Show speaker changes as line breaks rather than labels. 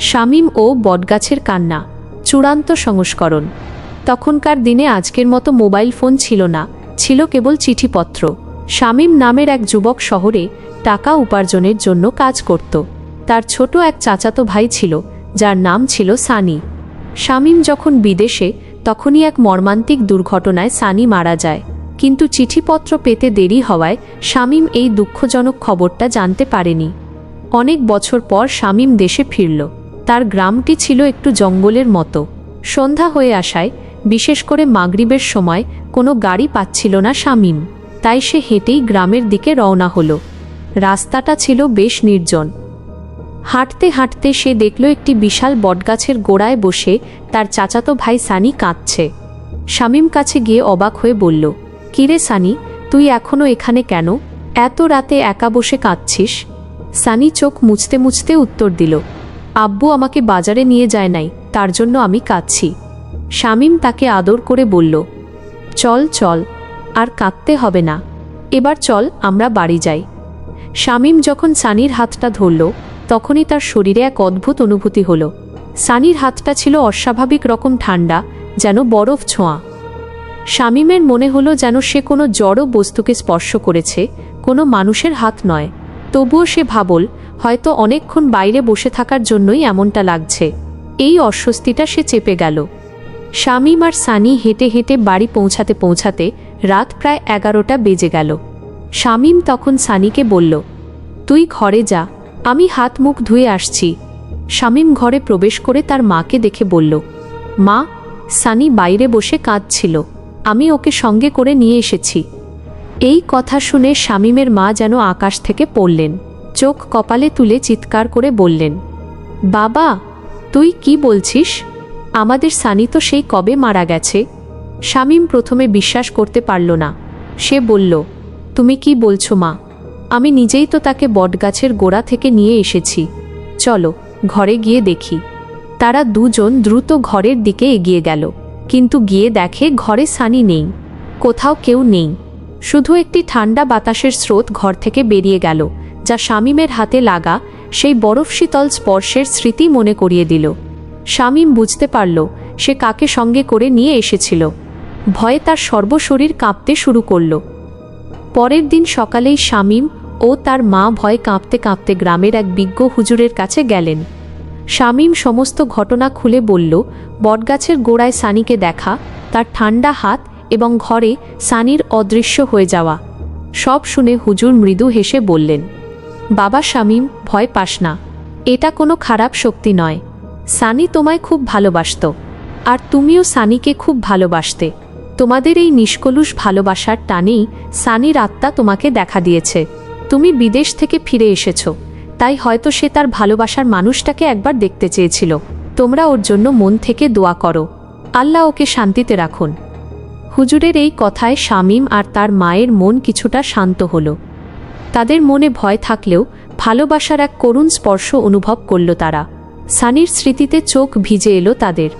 শামীম ও বটগাছের কান্না চূড়ান্ত সংস্করণ। তখনকার দিনে আজকের মতো মোবাইল ফোন ছিল না, ছিল কেবল চিঠিপত্র। শামীম নামের এক যুবক শহরে টাকা উপার্জনের জন্য কাজ করত। তার ছোট এক চাচাতো ভাই ছিল, যার নাম ছিল সানি। শামীম যখন বিদেশে, তখনই এক মর্মান্তিক দুর্ঘটনায় সানি মারা যায়। কিন্তু চিঠিপত্র পেতে দেরি হওয়ায় শামীম এই দুঃখজনক খবরটা জানতে পারেনি। অনেক বছর পর শামীম দেশে ফিরল। তার গ্রামটি ছিল একটু জঙ্গলের মতো। সন্ধ্যা হয়ে আসায়, বিশেষ করে মাগরিবের সময়, কোনো গাড়ি পাচ্ছিল না শামীম। তাই সে হেঁটেই গ্রামের দিকে রওনা হলো। রাস্তাটা ছিল বেশ নির্জন। হাঁটতে হাঁটতে সে দেখল একটি বিশাল বটগাছের গোড়ায় বসে তার চাচাতো ভাই সানি কাঁদছে। শামীম কাছে গিয়ে অবাক হয়ে বলল, কিরে সানি, তুই এখনও এখানে কেন? এত রাতে একা বসে কাঁদছিস? সানি চোখ মুছতে মুছতে উত্তর দিল, আব্বু আমাকে বাজারে নিয়ে যায় নাই, তার জন্য আমি কাঁদছি। শামীম তাকে আদর করে বলল, চল চল, আর কাঁদতে হবে না, এবার চল আমরা বাড়ি যাই। শামীম যখন সানির হাতটা ধরল, তখনই তার শরীরে এক অদ্ভুত অনুভূতি হল। সানির হাতটা ছিল অস্বাভাবিক রকম ঠান্ডা, যেন বরফ ছোঁয়া। শামীমের মনে হলো যেন সে কোনো জড় বস্তুকে স্পর্শ করেছে, কোনো মানুষের হাত নয়। তবুও সে ভাবল, হয়তো অনেকক্ষণ বাইরে বসে থাকার জন্যই এমনটা লাগছে। এই অস্বস্তিটা সে চেপে গেল। শামীম আর সানি হেঁটে হেঁটে বাড়ি পৌঁছাতে পৌঁছাতে রাত প্রায় 11টা বেজে গেল। শামীম তখন সানিকে বলল, তুই ঘরে যা, আমি হাত মুখ ধুয়ে আসছি। শামীম ঘরে প্রবেশ করে তার মাকে দেখে বলল, মা, সানি বাইরে বসে কাঁদছিল, আমি ওকে সঙ্গে করে নিয়ে এসেছি। এই কথা শুনে শামীমের মা যেন আকাশ থেকে পড়লেন। চোখ কপালে তুলে চিৎকার করে বললেন, বাবা, তুই কি বলছিস? আমাদের সানি তো সেই কবে মারা গেছে। শামীম প্রথমে বিশ্বাস করতে পারল না। সে বলল, তুমি কি বলছো মা? আমি নিজেই তো তাকে বটগাছের গোড়া থেকে নিয়ে এসেছি। চলো ঘরে গিয়ে দেখি। তারা দুজন দ্রুত ঘরের দিকে এগিয়ে গেল, কিন্তু গিয়ে দেখে ঘরে সানি নেই, কোথাও কেউ নেই। শুধু একটি ঠান্ডা বাতাসের স্রোত ঘর থেকে বেরিয়ে গেল, যা শামীমের হাতে লাগা সেই বরফ শীতল স্পর্শের স্মৃতি মনে করিয়ে দিল। শামীম বুঝতে পারল সে কাকে সঙ্গে করে নিয়ে এসেছিল। ভয়ে তার সর্বশরীর কাঁপতে শুরু করল। পরের দিন সকালেই শামীম ও তার মা ভয়ে কাঁপতে কাঁপতে গ্রামের এক বিজ্ঞ হুজুরের কাছে গেলেন। শামীম সমস্ত ঘটনা খুলে বলল, বটগাছের গোড়ায় সানিকে দেখা, তার ঠান্ডা হাত এবং ঘরে সানির অদৃশ্য হয়ে যাওয়া। সব শুনে হুজুর মৃদু হেসে বললেন, বাবা শামীম, ভয় পাস না, এটা কোনো খারাপ শক্তি নয়। সানি তোমায় খুব ভালোবাসত, আর তুমিও সানিকে খুব ভালোবাসতে। তোমাদের এই নিষ্কলুষ ভালোবাসার টানেই সানির আত্মা তোমাকে দেখা দিয়েছে। তুমি বিদেশ থেকে ফিরে এসেছো, তাই হয়তো সে তার ভালোবাসার মানুষটাকে একবার দেখতে চেয়েছিল। তোমরা ওর জন্য মন থেকে দোয়া করো, আল্লাহ ওকে শান্তিতে রাখুন। হুজুরের এই কথায় শামীম আর তার মায়ের মন কিছুটা শান্ত হল। তাদের মনে ভয় থাকলেও ভালোবাসার এক করুণ স্পর্শ অনুভব করল তারা। সানির স্মৃতিতে চোখ ভিজে এলো তাদের।